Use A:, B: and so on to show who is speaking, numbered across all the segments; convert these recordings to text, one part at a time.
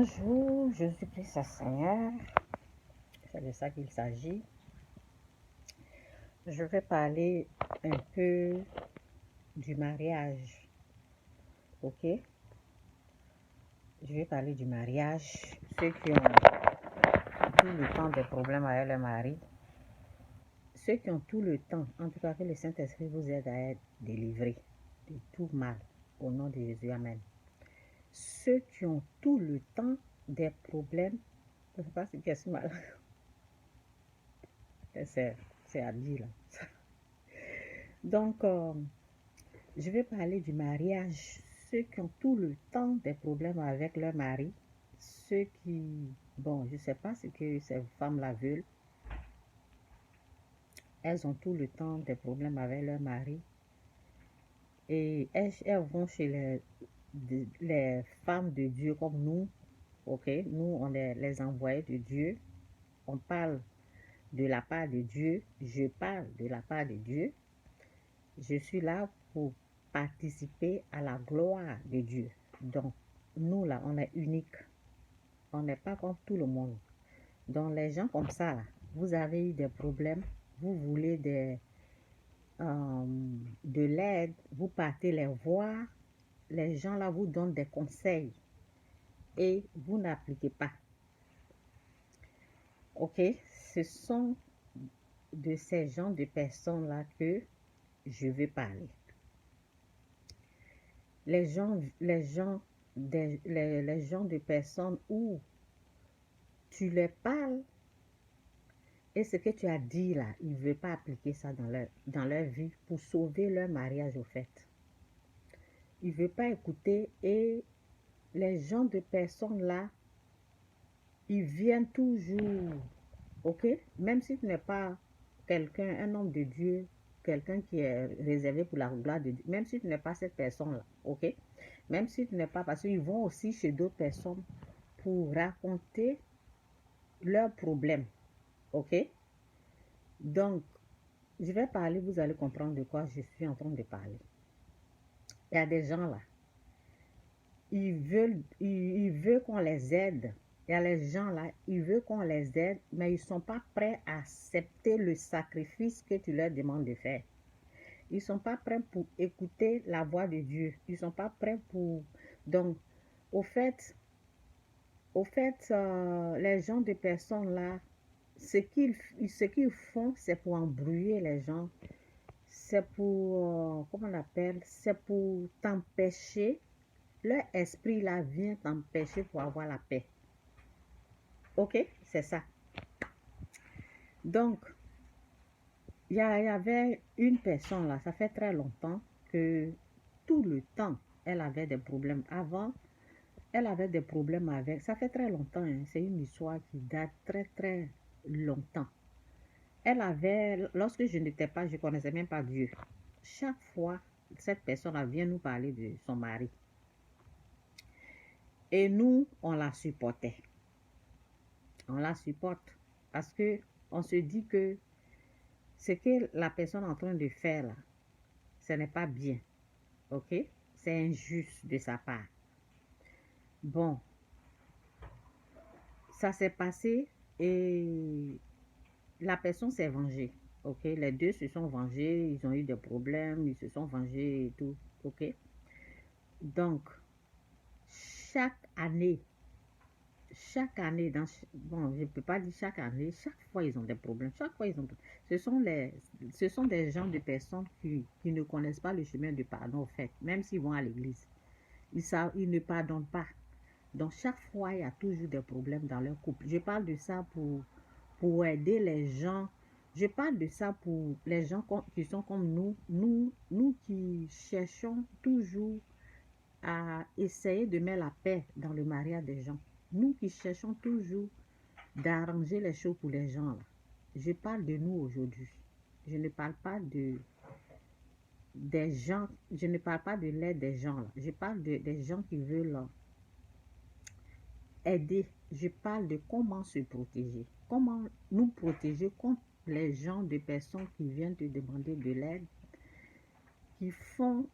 A: Bonjour, Jésus-Christ Seigneur, c'est de ça qu'il s'agit. Je vais parler un peu du mariage, ok? Je vais parler du mariage. Ceux qui ont tout le temps des problèmes avec leur mari, ceux qui ont tout le temps, en tout cas que le Saint-Esprit vous aide à être délivré de tout mal, au nom de Jésus, Amen. Ceux qui ont tout le temps des problèmes, je ne sais pas si c'est mal, c'est à dire là. Donc, je vais parler du mariage. Ceux qui ont tout le temps des problèmes avec leur mari, ceux qui, bon, je ne sais pas ce que ces femmes-là veulent. Elles ont tout le temps des problèmes avec leur mari. Et elles vont chez les femmes de Dieu comme nous. Ok, nous, on est les envoyés de Dieu. On parle de la part de Dieu. Je parle de la part de Dieu. Je suis là pour participer à la gloire de Dieu. Donc, nous là, on est unique. On n'est pas comme tout le monde. Donc, les gens comme ça, là, vous avez eu des problèmes, vous voulez de l'aide, vous partez les voir, les gens là vous donnent des conseils et vous n'appliquez pas. Ok? Ce sont de ces gens de personnes là que je vais parler. Les gens de personnes où tu leur parles et ce que tu as dit là, ils ne veulent pas appliquer ça dans leur vie pour sauver leur mariage au fait. Ils ne veulent pas écouter et les gens de personnes là, ils viennent toujours, ok? Même si tu n'es pas quelqu'un, un homme de Dieu, quelqu'un qui est réservé pour la gloire de Dieu, même si tu n'es pas cette personne-là, ok? Même si tu n'es pas, parce qu'ils vont aussi chez d'autres personnes pour raconter leurs problèmes, ok? Donc, je vais parler, vous allez comprendre de quoi je suis en train de parler. Il y a des gens là, ils veulent qu'on les aide. Il y a les gens là, ils veulent qu'on les aide, mais ils ne sont pas prêts à accepter le sacrifice que tu leur demandes de faire. Ils ne sont pas prêts pour écouter la voix de Dieu. Ils ne sont pas prêts pour... Donc, au fait, les gens de personnes là, ce qu'ils font, c'est pour embrouiller les gens. C'est pour, comment on appelle, c'est pour t'empêcher. Leur esprit là vient t'empêcher pour avoir la paix. Ok, c'est ça. Donc, il y avait une personne là, ça fait très longtemps que tout le temps, elle avait des problèmes. Avant, elle avait des problèmes avec, ça fait très longtemps, hein, c'est une histoire qui date très très longtemps. Elle avait, lorsque je n'étais pas, je ne connaissais même pas Dieu. Chaque fois, cette personne vient nous parler de son mari. Et nous, on la supportait. On la supporte parce que on se dit que ce que la personne est en train de faire là, ce n'est pas bien. Ok? C'est injuste de sa part. Bon, ça s'est passé et la personne s'est vengée. Ok? Les deux se sont vengés, ils ont eu des problèmes, ils se sont vengés et tout. Ok? Donc, chaque année, bon, je ne peux pas dire chaque année, chaque fois ils ont des problèmes, chaque fois ils ont, ce sont des gens, de personnes qui ne connaissent pas le chemin du pardon, au fait, même s'ils vont à l'église, ils ne pardonnent pas. Donc chaque fois, il y a toujours des problèmes dans leur couple. Je parle de ça pour aider les gens, je parle de ça pour les gens qui sont comme nous qui cherchons toujours à essayer de mettre la paix dans le mariage des gens. Nous qui cherchons toujours d'arranger les choses pour les gens là. Je parle de nous aujourd'hui. Je ne parle pas des gens, je ne parle pas de l'aide des gens là. Je parle des gens qui veulent aider. Je parle de comment se protéger. Comment nous protéger contre les gens, des personnes qui viennent te demander de l'aide, qui font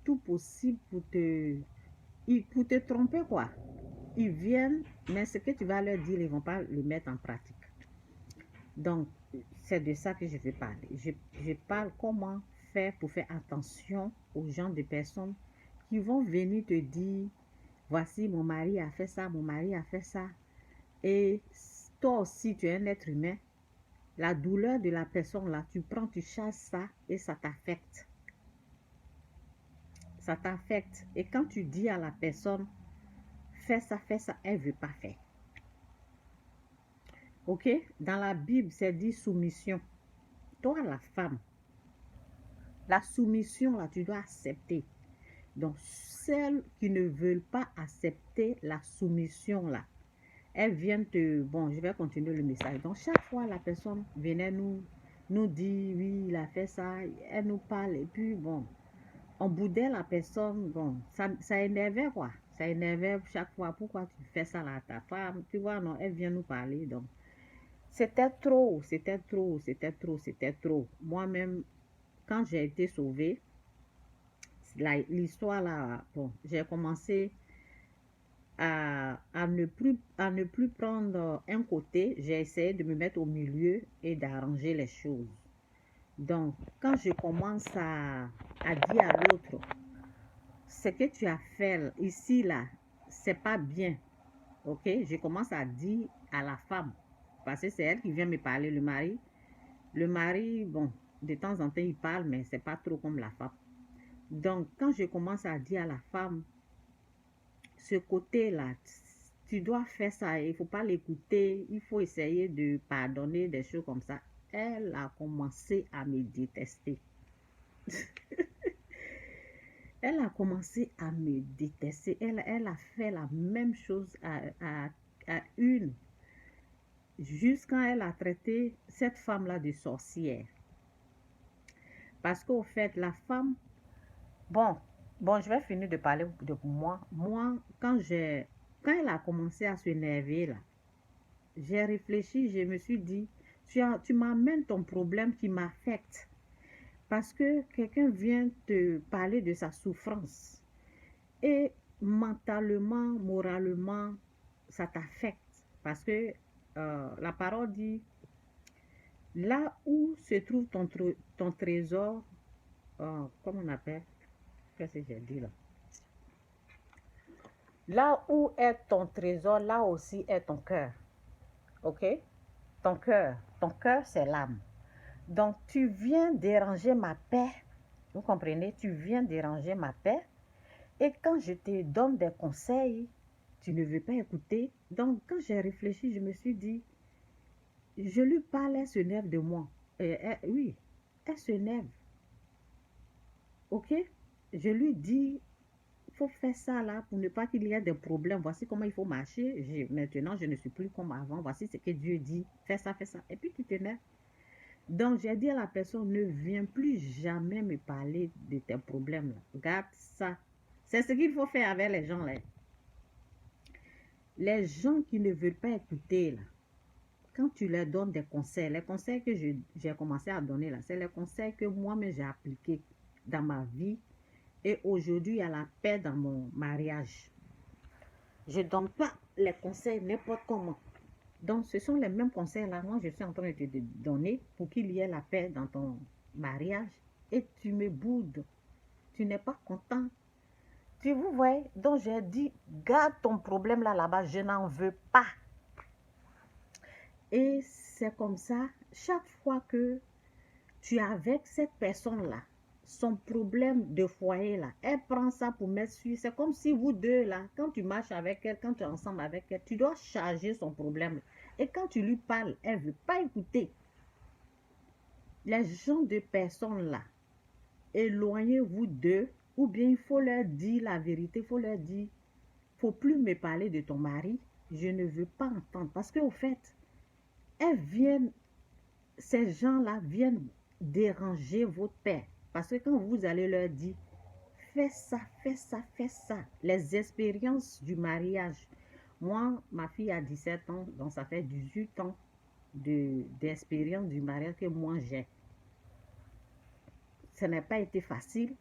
A: tout possible pour te tromper quoi. ils viennent, mais ce que tu vas leur dire, ils ne vont pas le mettre en pratique. Donc, c'est de ça que je vais parler. Je parle comment faire pour faire attention aux gens de personnes qui vont venir te dire, voici, mon mari a fait ça, mon mari a fait ça. Et toi aussi, tu es un être humain. La douleur de la personne là, tu prends, tu chasses ça et ça t'affecte. Ça t'affecte. Et quand tu dis à la personne, fais ça, elle ne veut pas faire. Ok? Dans la Bible, c'est dit soumission. Toi, la femme, la soumission là, tu dois accepter. Donc, celles qui ne veulent pas accepter la soumission là, elles viennent te... Bon, je vais continuer le message. Donc, chaque fois, la personne venait nous dire, oui, il a fait ça, elle nous parle, et puis, bon, on boudait la personne, bon, ça énervait, quoi. Ça énervait chaque fois. Pourquoi tu fais ça là à ta femme? Tu vois, non, elle vient nous parler, donc. C'était trop, c'était trop, c'était trop, c'était trop. Moi-même, quand j'ai été sauvée, l'histoire là, bon, j'ai commencé à ne plus prendre un côté, j'ai essayé de me mettre au milieu et d'arranger les choses. Donc, quand je commence à dire à l'autre, ce que tu as fait ici, là, c'est pas bien, ok? Je commence à dire à la femme, parce que c'est elle qui vient me parler, le mari, bon, de temps en temps, il parle, mais c'est pas trop comme la femme. Donc, quand je commence à dire à la femme, ce côté-là, tu dois faire ça, il ne faut pas l'écouter, il faut essayer de pardonner des choses comme ça. Elle a commencé à me détester. Elle a commencé à me détester. Elle a fait la même chose à une, jusqu'à elle a traité cette femme-là de sorcière. Parce qu'au fait, la femme, bon, je vais finir de parler de moi. Moi, quand elle a commencé à s'énerver, là, j'ai réfléchi, je me suis dit, tu m'amènes ton problème qui m'affecte. Parce que quelqu'un vient te parler de sa souffrance. Et mentalement, moralement, ça t'affecte. Parce que la parole dit, là où se trouve ton trésor, comment on appelle? Qu'est-ce que j'ai dit là? Là où est ton trésor, là aussi est ton cœur. Ok? Ton cœur, c'est l'âme. Donc, tu viens déranger ma paix. Vous comprenez? Tu viens déranger ma paix. Et quand je te donne des conseils, tu ne veux pas écouter. Donc, quand j'ai réfléchi, je me suis dit, je lui parle, elle s'énerve de moi. Oui, elle s'énerve. Ok? Je lui dis, il faut faire ça là pour ne pas qu'il y ait des problèmes. Voici comment il faut marcher. Maintenant, je ne suis plus comme avant. Voici ce que Dieu dit. Fais ça, fais ça. Et puis, tu t'énerves. Donc, j'ai dit à la personne, ne viens plus jamais me parler de tes problèmes là. Regarde ça. C'est ce qu'il faut faire avec les gens là. Les gens qui ne veulent pas écouter là, quand tu leur donnes des conseils, les conseils que j'ai commencé à donner là, c'est les conseils que moi-même j'ai appliqués dans ma vie. Et aujourd'hui, il y a la paix dans mon mariage. Je ne donne pas les conseils n'importe comment. Donc, ce sont les mêmes conseils là. Moi, je suis en train de te donner pour qu'il y ait la paix dans ton mariage. Et tu me boudes. Tu n'es pas content. Tu vous voyez? Donc, j'ai dit, garde ton problème là-bas. Je n'en veux pas. Et c'est comme ça, chaque fois que tu es avec cette personne-là, son problème de foyer là, elle prend ça pour mettre sur. C'est comme si vous deux là, quand tu marches avec elle, quand tu es ensemble avec elle, tu dois charger son problème. Et quand tu lui parles, elle ne veut pas écouter. Les gens de personnes là, éloignez-vous d'eux, ou bien il faut leur dire la vérité, il faut leur dire, il ne faut plus me parler de ton mari, je ne veux pas entendre. Parce qu'au fait, elles viennent, ces gens-là viennent déranger votre paix. Parce que quand vous allez leur dire, fais ça, fais ça, fais ça, les expériences du mariage. Moi, ma fille a 17 ans, donc ça fait 18 ans d'expérience du mariage que moi j'ai. Ça n'a pas été facile,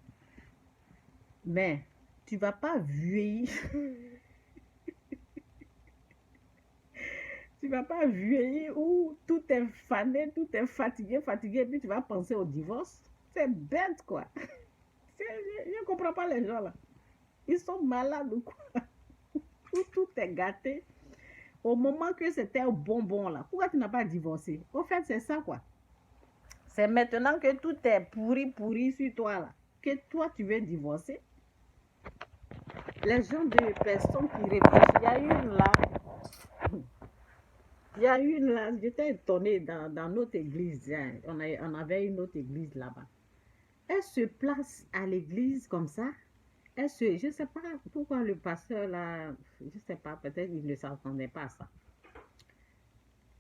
A: mais tu ne vas pas vieillir. vas pas vieillir où tout est fané, tout est fatigué, puis tu vas penser au divorce. C'est bête, quoi. Je ne comprends pas les gens, là. Ils sont malades ou quoi? Où tout est gâté. Au moment que c'était un bonbon, là, pourquoi tu n'as pas divorcé? Au fait, c'est ça, quoi. C'est maintenant que tout est pourri sur toi, là, que toi, tu veux divorcer. Les gens de personnes qui réfléchissent, il y a une là, j'étais étonnée dans notre église, hein. On avait une autre église là-bas. Elle se place à l'église comme ça. Je ne sais pas pourquoi le pasteur là, je ne sais pas, peut-être il ne s'attendait pas à ça.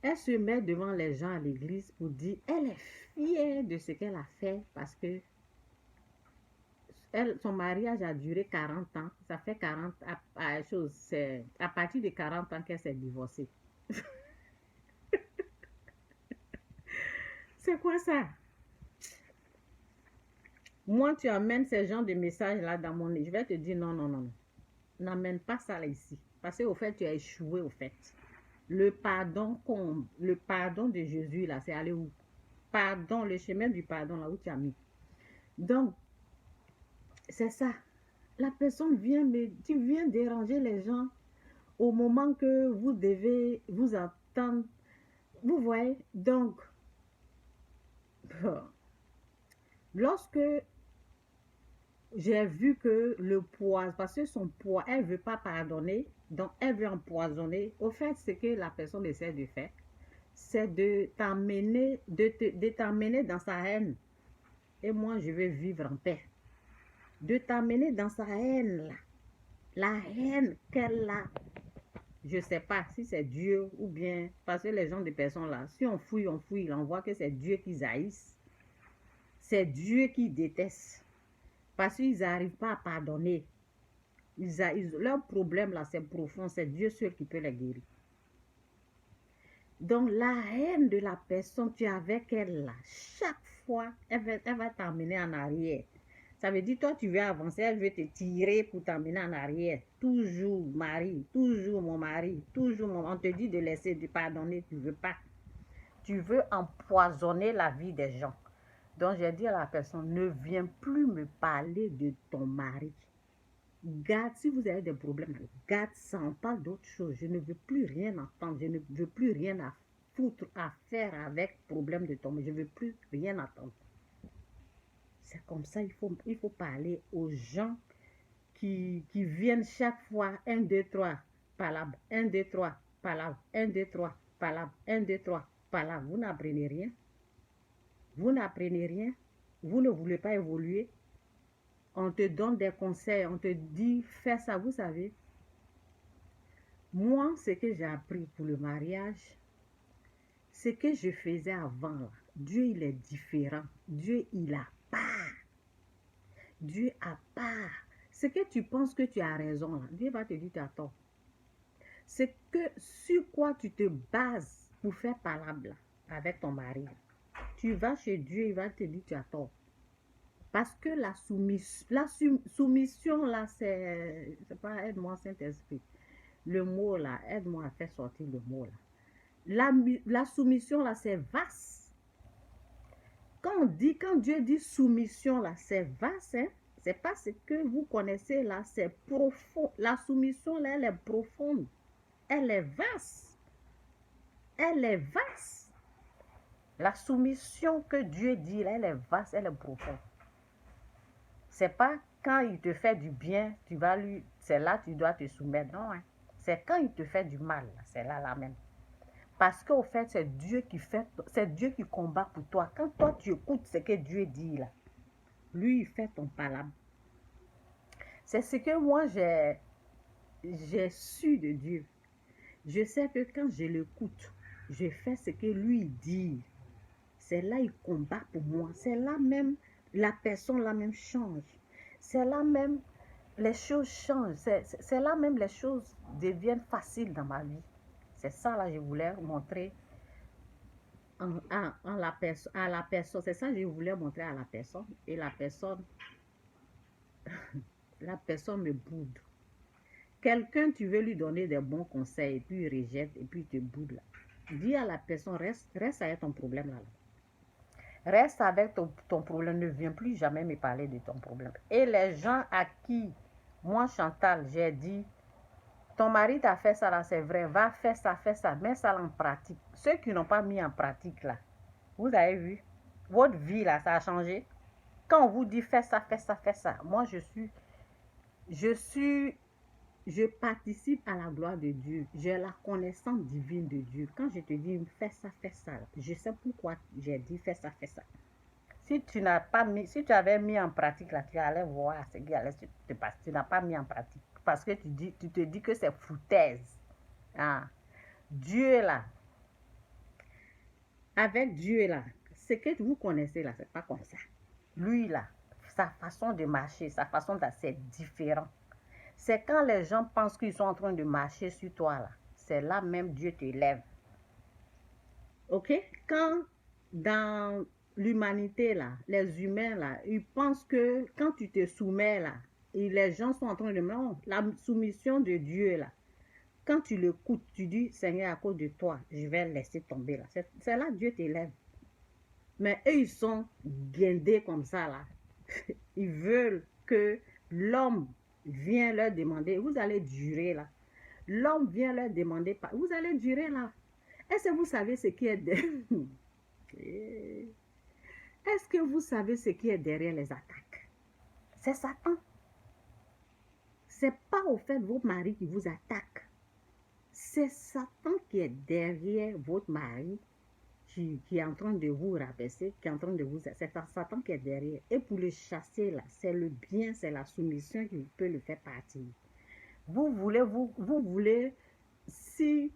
A: Elle se met devant les gens à l'église pour dire, elle est fière de ce qu'elle a fait parce que son mariage a duré 40 ans. Ça fait 40 c'est à partir de 40 ans qu'elle s'est divorcée. C'est quoi ça? Moi, tu amènes ces genres de messages-là dans mon lit. Je vais te dire non, non, non, non. N'amène pas ça là ici. Parce qu'au fait, tu as échoué au fait. Le pardon de Jésus, là, c'est aller où? Pardon, le chemin du pardon, là où tu as mis. Donc, c'est ça. La personne vient, mais tu viens déranger les gens au moment que vous devez vous attendre. Vous voyez? Donc, lorsque j'ai vu que le poison, parce que son poids, elle ne veut pas pardonner, donc elle veut empoisonner. Au fait, ce que la personne essaie de faire, c'est de t'amener dans sa haine. Et moi, je vais vivre en paix. De t'amener dans sa haine, là. La haine qu'elle a. Je ne sais pas si c'est Dieu ou bien, parce que les gens de personnes là, si on fouille, on voit que c'est Dieu qu'ils haïssent. C'est Dieu qui déteste. Parce qu'ils n'arrivent pas à pardonner. Leur problème là, c'est profond. C'est Dieu seul qui peut les guérir. Donc, la haine de la personne, tu es avec elle là. Chaque fois, elle va t'emmener en arrière. Ça veut dire, toi, tu veux avancer, elle veut te tirer pour t'emmener en arrière. Toujours, mari, toujours mon mari, toujours mon... On te dit de laisser, de pardonner, tu ne veux pas. Tu veux empoisonner la vie des gens. Donc, j'ai dit à la personne, ne viens plus me parler de ton mari. Garde, si vous avez des problèmes, garde ça, on parle d'autre chose. Je ne veux plus rien entendre, je ne veux plus rien à foutre, à faire avec problème de ton mari. Je ne veux plus rien entendre. C'est comme ça, il faut parler aux gens qui viennent chaque fois, 1, 2, 3, palabre, 1, 2, 3, palabre, 1, 2, 3, palabre, 1, 2, 3, palabre. Vous n'apprenez rien. Vous n'apprenez rien. Vous ne voulez pas évoluer. On te donne des conseils, on te dit, fais ça, vous savez. Moi, ce que j'ai appris pour le mariage, ce que je faisais avant, là, Dieu, il est différent. Dieu, il a part. Dieu a part. Ce que tu penses que tu as raison, là, Dieu va te dire tu as tort. C'est que sur quoi tu te bases pour faire palabre là, avec ton mari. Tu vas chez Dieu, il va te dire tu as tort. Parce que la soumission là, c'est pas, aide-moi Saint-Esprit. Le mot là, aide-moi à faire sortir le mot là. La soumission là, c'est vaste. Quand Dieu dit soumission là, c'est vaste, hein? C'est pas ce que vous connaissez là, c'est profond. La soumission là, elle est profonde. Elle est vaste. Elle est vaste. La soumission que Dieu dit là, elle est vaste, elle est profonde. C'est pas quand il te fait du bien, tu vas lui, c'est là que tu dois te soumettre. Non, hein? C'est quand il te fait du mal, c'est là même. Parce qu'au fait, c'est Dieu qui combat pour toi. Quand toi, tu écoutes ce que Dieu dit là, lui, il fait ton palabre. C'est ce que moi, j'ai su de Dieu. Je sais que quand je l'écoute, je fais ce que lui dit. C'est là il combat pour moi. C'est là même, la personne là même change. C'est là même, les choses changent. C'est là même les choses deviennent faciles dans ma vie. C'est ça là, je voulais montrer à la personne. C'est ça que je voulais montrer à la personne. Et la personne me boude. Quelqu'un, tu veux lui donner des bons conseils, et puis il rejette, et puis il te boude là. Dis à la personne, reste avec ton problème là. Reste avec ton problème, ne viens plus jamais me parler de ton problème. Et les gens à qui, moi Chantal, j'ai dit, ton mari t'a fait ça là, c'est vrai, va faire ça, mets ça en pratique. Ceux qui n'ont pas mis en pratique là, vous avez vu, votre vie là, ça a changé. Quand on vous dit fais ça, moi je participe à la gloire de Dieu. J'ai la connaissance divine de Dieu. Quand je te dis fais ça, je sais pourquoi j'ai dit fais ça. Si tu avais mis en pratique là, tu allais voir ce qui allait se passer. Tu n'as pas mis en pratique parce que tu te dis que c'est foutaise. Ah. Dieu là, avec Dieu là, ce que vous connaissez là, c'est pas comme ça. Lui là, sa façon de marcher, sa façon d'être, c'est différent. C'est quand les gens pensent qu'ils sont en train de marcher sur toi là, c'est là même Dieu te lève. Ok? Quand dans l'humanité là, les humains là, ils pensent que quand tu te soumets là, et les gens sont en train de... Non, la soumission de Dieu là, quand tu l'écoutes, tu dis, Seigneur, à cause de toi, je vais laisser tomber là. C'est là Dieu t'élève. Mais eux, ils sont guindés comme ça là. Ils veulent que l'homme vienne leur demander, vous allez durer là. L'homme vient leur demander, vous allez durer là. Est-ce que vous savez ce qui est Est-ce que vous savez ce qui est derrière les attaques? C'est Satan. C'est pas au fait votre mari qui vous attaque. C'est Satan qui est derrière votre mari, qui est en train de vous rabaisser, qui est en train de vous... C'est Satan qui est derrière. Et pour le chasser, là, c'est le bien, c'est la soumission qui peut le faire partir. Vous voulez, si,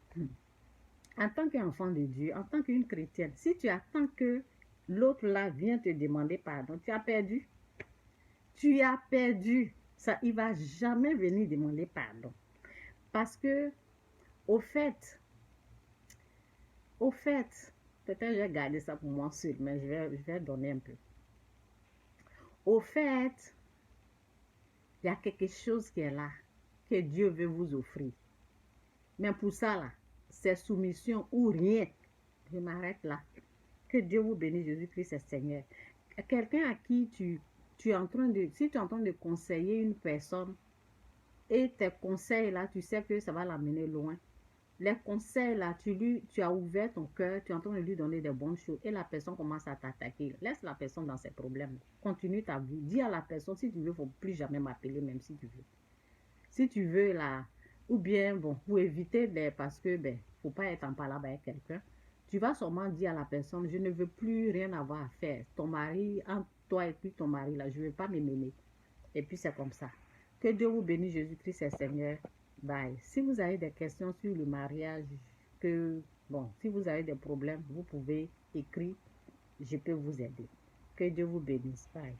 A: en tant qu'enfant de Dieu, en tant qu'une chrétienne, si tu attends que l'autre là vienne te demander pardon, tu as perdu. Tu as perdu. Ça, il ne va jamais venir demander pardon. Parce que, au fait, peut-être je vais garder ça pour moi seul, mais je vais donner un peu. Au fait, il y a quelque chose qui est là, que Dieu veut vous offrir. Mais pour ça, là, c'est soumission ou rien. Je m'arrête là. Que Dieu vous bénisse, Jésus-Christ est Seigneur. Quelqu'un à qui si tu es en train de conseiller une personne, et tes conseils là, tu sais que ça va l'amener loin. Les conseils là, tu as ouvert ton cœur, tu es en train de lui donner des bonnes choses et la personne commence à t'attaquer. Laisse la personne dans ses problèmes. Continue ta vie. Dis à la personne, si tu veux, il ne faut plus jamais m'appeler, même si tu veux. Si tu veux là, ou bien, bon, pour éviter, parce que, il ne faut pas être en palabre avec quelqu'un, tu vas sûrement dire à la personne, je ne veux plus rien avoir à faire. Ton mari, entre toi et puis ton mari là, je ne veux pas me mêler. Et puis c'est comme ça. Que Dieu vous bénisse, Jésus-Christ est Seigneur. Bye. Si vous avez des questions sur le mariage, si vous avez des problèmes, vous pouvez écrire, je peux vous aider. Que Dieu vous bénisse. Bye.